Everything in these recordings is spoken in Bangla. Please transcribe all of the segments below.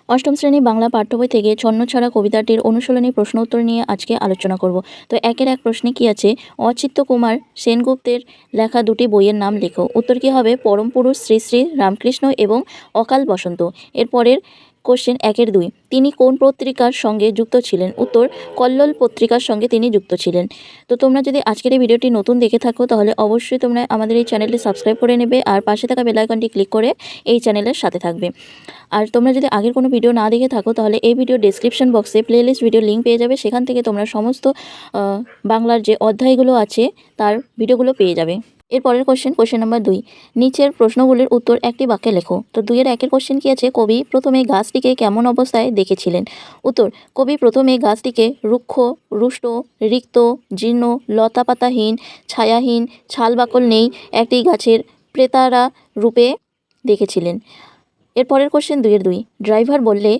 অষ্টম শ্রেণী বাংলা পাঠ্য বই থেকে ছন্নছাড়া কবিতাটির অনুশীলনী প্রশ্ন উত্তর নিয়ে আজকে আলোচনা করব। তো একের এক প্রশ্নে কি আছে, অচ্যুত কুমার সেনগুপ্তের লেখা দুটি বইয়ের নাম লেখো। উত্তর কি হবে, পরম পুরুষ শ্রী শ্রী রামকৃষ্ণ এবং অকাল বসন্ত। এরপরের কোশ্চেন একের দুই, তিনি কোন পত্রিকার সঙ্গে যুক্ত ছিলেন। উত্তর, কল্লোল পত্রিকার সঙ্গে তিনি যুক্ত ছিলেন। তো তোমরা যদি আজকের এই ভিডিওটি নতুন দেখে থাকো তাহলে অবশ্যই তোমরা আমাদের এই চ্যানেলটি সাবস্ক্রাইব করে নেবে আর পাশে থাকা বেল আইকনটি ক্লিক করে এই চ্যানেলের সাথে থাকবে। আর তোমরা যদি আগের কোনো ভিডিও না দেখে থাকো তাহলে এই ভিডিও ডেসক্রিপশন বক্সে প্লেলিস্ট ভিডিও লিঙ্ক পেয়ে যাবে, সেখান থেকে তোমরা সমস্ত বাংলার যে অধ্যায়গুলো আছে তার ভিডিওগুলো পেয়ে যাবে। এরপরের কোশ্চেন নাম্বার 2, নিচের প্রশ্নগুলির উত্তর একটি বাক্যে লেখো। তো 2-এর একের কোশ্চেন কি আছে, কবি প্রথমে গাছটিকে কেমন অবস্থায় দেখেছিলেন। উত্তর, কবি প্রথমে গাছটিকে রুক্ষ, রুষ্ট, রিক্ত, জীর্ণ, লতাপাতাহীন, ছায়াহীন, ছালবাকল নেই একটি গাছের প্রেতারা রূপে দেখেছিলেন। এরপরের কোশ্চেন 2-এর 2, ড্রাইভার বললে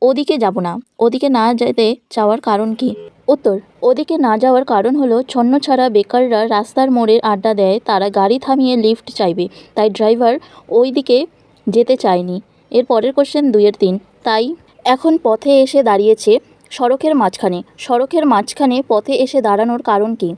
ওদিকে যাব না, ওদিকে না যেতে চাওয়ার কারণ কি। উত্তর, ওদিকে না যাওয়ার কারণ হলো ছন্নছাড়া বেকাররা রাস্তার মোড়ে আড্ডা দেয়, তারা গাড়ি থামিয়ে লিফট চাইবে, তাই ড্রাইভার ওই দিকে যেতে চায়নি। এরপরের কোশ্চেন 2-এর 3, তাই এখন পথে এসে দাঁড়িয়েছে সড়কের মাঝখানে, সড়কের মাঝখানে পথে এসে দাঁড়ানোর কারণ কি।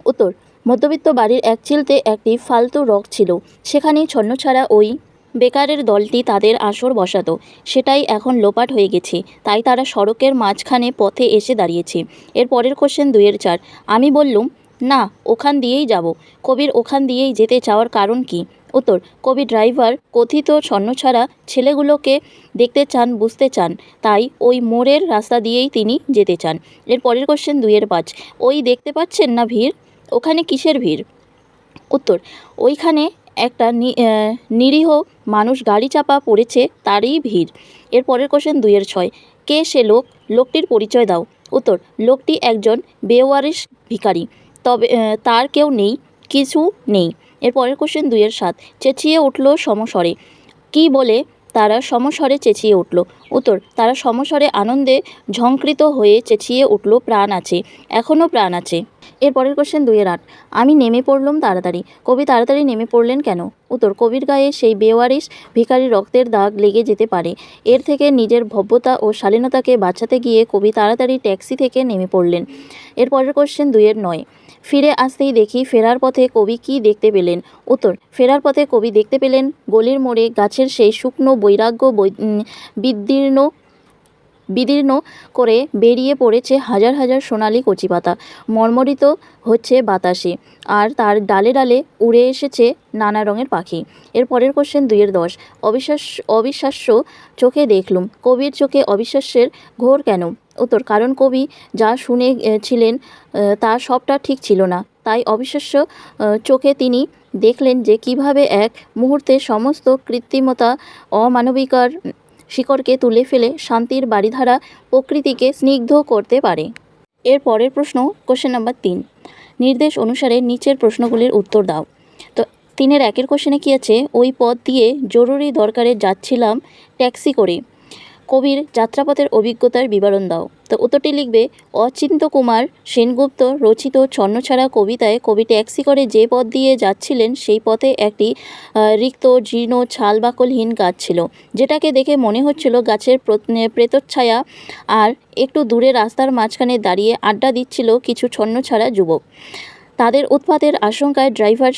উত্তর, মধ্যবিত্ত বাড়ির এক চিলতে একটি ফালতু রক ছিল, সেখানেই ছন্নছাড়া ওই বেকারের দলটি তাদের আসর বসাতো, সেটাই এখন লোপাট হয়ে গেছে, তাই তারা সড়কের মাঝখানে পথে এসে দাঁড়িয়েছে। এর পরের কোশ্চেন 2-এর 4, আমি বললুম না, ওখান দিয়েই যাব। কবির ওখান দিয়েই যেতে চাওয়ার কারণ কি। উত্তর, কবি ড্রাইভার কথিত ছন্নছাড়া ছেলেগুলোকে দেখতে চান, বুঝতে চান, তাই ওই মোড়ের রাস্তা দিয়েই তিনি যেতে চান। এর পরের কোশ্চেন 2-এর 5, ওই দেখতে পাচ্ছেন না ভিড়, ওখানে কিসের ভিড়। উত্তর, ওইখানে একটা নিরীহ মানুষ গাড়ি চাপা পড়েছে, তারই ভিড়। এর পরের কোশ্চেন 2-এর 6, কে সে লোক, লোকটির পরিচয় দাও। উত্তর, লোকটি একজন বেওয়ারিশ ভিখারি, তবে তার কেউ নেই, কিছু নেই। এর পরের কোশ্চেন 2-এর 7, চেঁচিয়ে উঠল সমস্বরে, কি বলে তারা সমস্বরে চেঁচিয়ে উঠল। উত্তর, তারা সমস্বরে আনন্দে ঝংকৃত হয়ে চেঁচিয়ে উঠল, প্রাণ আছে, এখনও প্রাণ আছে। এর পরের কোশ্চেন 2-এর 8, আমি নেমে পড়লাম তাড়াতাড়ি, কবি তাড়াতাড়ি নেমে পড়লেন কেন। উত্তর, কবির গায়ে সেই বেওয়ারিশ ভিখারির রক্তের দাগ লেগে যেতে পারে, এর থেকে নিজের ভব্যতা ও শালীনতাকে বাঁচাতে গিয়ে কবি তাড়াতাড়ি ট্যাক্সি থেকে নেমে পড়লেন। এর পরের কোশ্চেন 2-এর 9, ফিরে আসতেই দেখি ফেরার পথে কবি কি দেখতে পেলেন। উত্তর, ফেরার পথে কবি দেখতে পেলেন গলির মোড়ে গাছের সেই শুকনো বৈরাগ্য বিদীর্ণ করে বেরিয়ে পড়েছে হাজার হাজার সোনালি কচি পাতা, মর্মরিত হচ্ছে বাতাসে, আর তার ডালে ডালে উড়ে এসেছে নানা রঙের পাখি। এর পরের কোশ্চেন 2-এর 10, অবিশ্বাস্য চোখে দেখলুম, কবির চোখে অবিশ্বাস্যের ঘোর কেন। উত্তর, কারণ কবি যা শুনেছিলেন তা সবটা ঠিক ছিল না, তাই অবিশ্বাস্য চোখে তিনি দেখলেন যে কিভাবে এক মুহূর্তে সমস্ত কৃত্রিমতা অমানবিকার শিকড়কে তুলে ফেলে শান্তির বাড়িধারা প্রকৃতিকে স্নিগ্ধ করতে পারে। এর পরের প্রশ্ন কোশ্চেন নাম্বার 3, নির্দেশ অনুসারে নিচের প্রশ্নগুলির উত্তর দাও। তো 3-এর 1-এর কোশ্চেনে কী আছে, ওই পথ দিয়ে জরুরি দরকারে যাচ্ছিলাম ট্যাক্সি করে, কবির যাত্রাপথের অভিজ্ঞতার বিবরণ দাও। তো উত্তরটি লিখবে, অচিন্ত্য কুমার সেনগুপ্ত রচিত ছন্নছাড়া কবিতায় কবি ট্যাক্সি করে যে পথ দিয়ে যাচ্ছিলেন সেই পথে একটি রিক্ত, জীর্ণ, ছালবাকলহীন গাছ ছিল, যেটাকে দেখে মনে হচ্ছিল গাছের প্রেতচ্ছায়া, আর একটু দূরে রাস্তার মাঝখানে দাঁড়িয়ে আড্ডা দিচ্ছিল কিছু ছন্নছাড়া যুবক। তাদের উৎপাতের আশঙ্কায় ড্রাইভার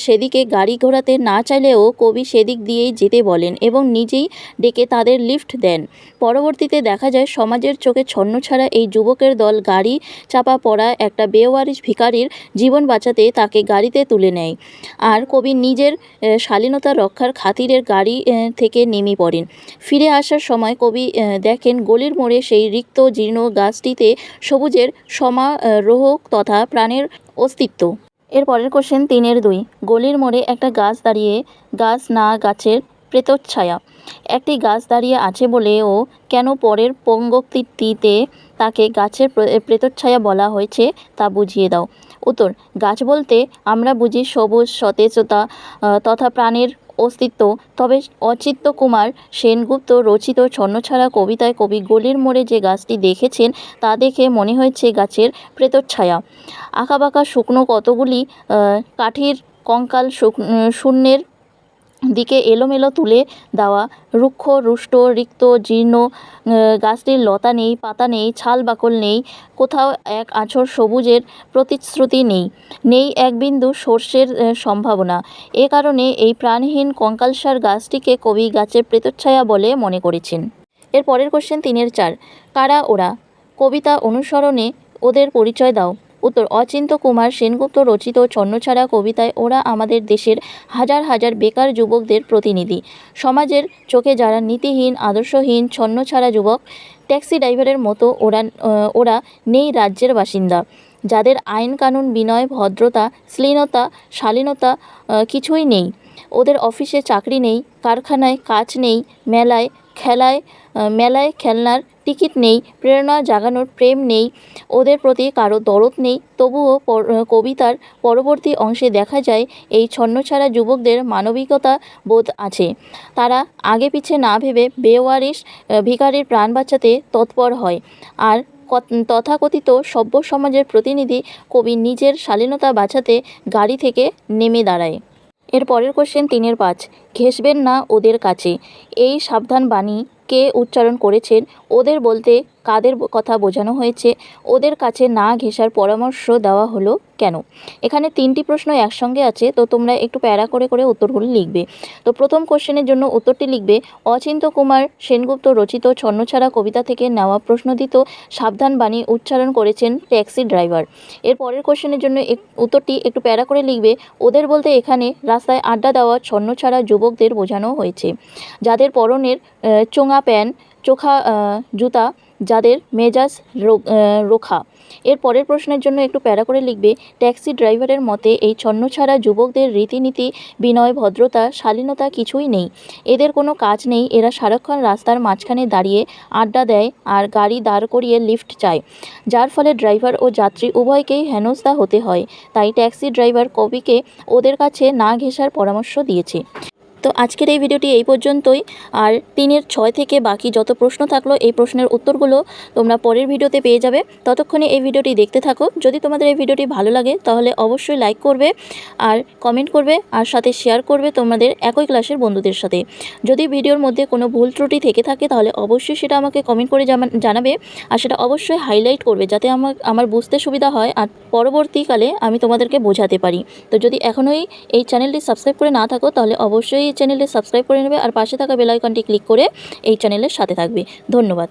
সেদিকে গাড়ি ঘোরাতে না চাইলেও কবি সেদিক দিয়েই যেতে বলেন এবং নিজেই ডেকে তাদের লিফট দেন। পরবর্তীতে দেখা যায় সমাজের চোখে ছন্নছাড়া এই যুবকের দল গাড়ি চাপা পড়া একটা বেওয়ারিশ ভিখারির জীবন বাঁচাতে তাকে গাড়িতে তুলে নেয়, আর কবি নিজের শালীনতা রক্ষার খাতিরে গাড়ি থেকে নেমে পড়েন। ফিরে আসার সময় কবি দেখেন গলির মোড়ে সেই রিক্ত জীর্ণ গাছটিতে সবুজের সমারোহ তথা প্রাণের অস্তিত্ব। এর পরের কোশ্চেন 3-এর 2, গলির মোড়ে একটা গাছ দাঁড়িয়ে, গাছ না গাছের প্রেতচ্ছায়া, একটি গাছ দাঁড়িয়ে আছে বলেও কেন পরের পঙ্ক্তিতে তাকে গাছের প্রেতচ্ছায়া বলা হয়েছে তা বুঝিয়ে দাও। উত্তর, গাছ বলতে আমরা বুঝি সবুজ সতেজতা তথা প্রাণের অস্তিত্ব। তবে অচিত্য কুমার সেনগুপ্ত রচিত ছন্নছাড়া কবিতায় কবি গলির মোড়ে যে গাছটি দেখেছেন তা দেখে মনে হয়েছে গাছের প্রেতচ্ছায়া। আঁকাবাঁকা শুকনো কতগুলি কাঠির কঙ্কাল শূন্যের দিকে এলোমেলো তুলে দেওয়া, রুক্ষ রুষ্ট রিক্ত জীর্ণ, গাছটির লতা নেই, পাতা নেই, ছাল বাকল নেই, কোথাও এক আঁচড় সবুজের প্রতিশ্রুতি নেই, নেই এক বিন্দু সর্ষের সম্ভাবনা। এ কারণে এই প্রাণহীন কঙ্কালসার গাছটিকে কবি গাছের প্রেতচ্ছায়া বলে মনে করেছেন। এর পরের কোশ্চেন 3-4, কারা ওরা? কবিতা অনুসরণে ওদের পরিচয় দাও। উত্তর, অচিন্ত্য কুমার সেনগুপ্ত রচিত ছন্নছাড়া কবিতায় ওরা আমাদের দেশের হাজার হাজার বেকার যুবকদের প্রতিনিধি। সমাজের চোখে যারা নীতিহীন, আদর্শহীন, ছন্নছাড়া যুবক, ট্যাক্সি ড্রাইভারের মতো ওরা নেই রাজ্যের বাসিন্দা, যাদের আইন কানুন, বিনয়, ভদ্রতা, শ্লীলতা, শালীনতা কিছুই নেই। ওদের অফিসে চাকরি নেই, কারখানায় কাজ নেই, মেলায় খেলনার টিকিট নেই, প্রেরণা জাগানোর প্রেম নেই, ওদের প্রতি কারো দরদ নেই। তবুও কবিতার পরবর্তী অংশে দেখা যায় এই ছন্নছাড়া যুবকদের মানবিকতা বোধ আছে। তারা আগে পিছে না ভেবে বেওয়ারিশ ভিখারির প্রাণ বাঁচাতে তৎপর হয়। আর তথাকথিত সভ্য সমাজের প্রতিনিধি কবি নিজের শালীনতা বাঁচাতে গাড়ি থেকে নেমে দাঁড়ায়। এর পরের কোশ্চেন 3-5, ঘেঁষবেন না ওদের কাছে। এই সাবধান বাণী কে উচ্চারণ করেছেন? ওদের বলতে কাদের কথা বোঝানো হয়েছে? ওদের কাছে না ঘেঁষার পরামর্শ দেওয়া হলো কেন? এখানে 3টি প্রশ্ন একসঙ্গে আছে, তো তোমরা একটু প্যারা করে করে উত্তরগুলো লিখবে। তো প্রথম কোশ্চেনের জন্য উত্তরটি লিখবে, অচিন্ত্য কুমার সেনগুপ্ত রচিত ছন্নছাড়া কবিতা থেকে নেওয়া প্রশ্নোদিত সাবধান বাণী উচ্চারণ করেছেন ট্যাক্সি ড্রাইভার। এর পরের কোশ্চেনের জন্য উত্তরটি একটু প্যারা করে লিখবে, ওদের বলতে এখানে রাস্তায় আড্ডা দেওয়া ছন্নছাড়া যুবকদের বোঝানো হয়েছে, যাদের পরনের চোঙা প্যান্ট, চোখা জুতা, যাদের মেজাজ রোখা। এর পরের প্রশ্নের জন্য একটু প্যারা করে লিখবে, ট্যাক্সি ড্রাইভারের মতে এই ছন্নছাড়া যুবকদের রীতিনীতি, বিনয়, ভদ্রতা, শালীনতা কিছুই নেই। এদের কোনো কাজ নেই, এরা সারাক্ষণ রাস্তার মাঝখানে দাঁড়িয়ে আড্ডা দেয় আর গাড়ি দাঁড় করিয়ে লিফট চায়, যার ফলে ড্রাইভার ও যাত্রী উভয়কেই হেনস্থা হতে হয়। তাই ট্যাক্সি ড্রাইভার কবিকে ওদের কাছে না ঘেঁষার পরামর্শ দিয়েছে। তো আজকের এই ভিডিওটি এই পর্যন্তই। আর 3-6 থেকে বাকি যত প্রশ্ন থাকলো এই প্রশ্নের উত্তরগুলো তোমরা পরের ভিডিওতে পেয়ে যাবে। ততক্ষণে এই ভিডিওটি দেখতে থাকো। যদি তোমাদের এই ভিডিওটি ভালো লাগে তাহলে অবশ্যই লাইক করবে আর কমেন্ট করবে আর সাথে শেয়ার করবে তোমাদের একই ক্লাসের বন্ধুদের সাথে। যদি ভিডিওর মধ্যে কোনো ভুল ত্রুটি থেকে থাকে তাহলে অবশ্যই সেটা আমাকে কমেন্ট করে জানাবে আর সেটা অবশ্যই হাইলাইট করবে, যাতে আমার বুঝতে সুবিধা হয় আর পরবর্তীকালে আমি তোমাদেরকে বোঝাতে পারি। তো যদি এখনোই এই চ্যানেলটি সাবস্ক্রাইব করে না থাকো তাহলে অবশ্যই এই চ্যানেলটি সাবস্ক্রাইব করে নেবে আর পাশে থাকা বেল আইকনটি ক্লিক করে এই চ্যানেলের সাথে থাকবে। ধন্যবাদ।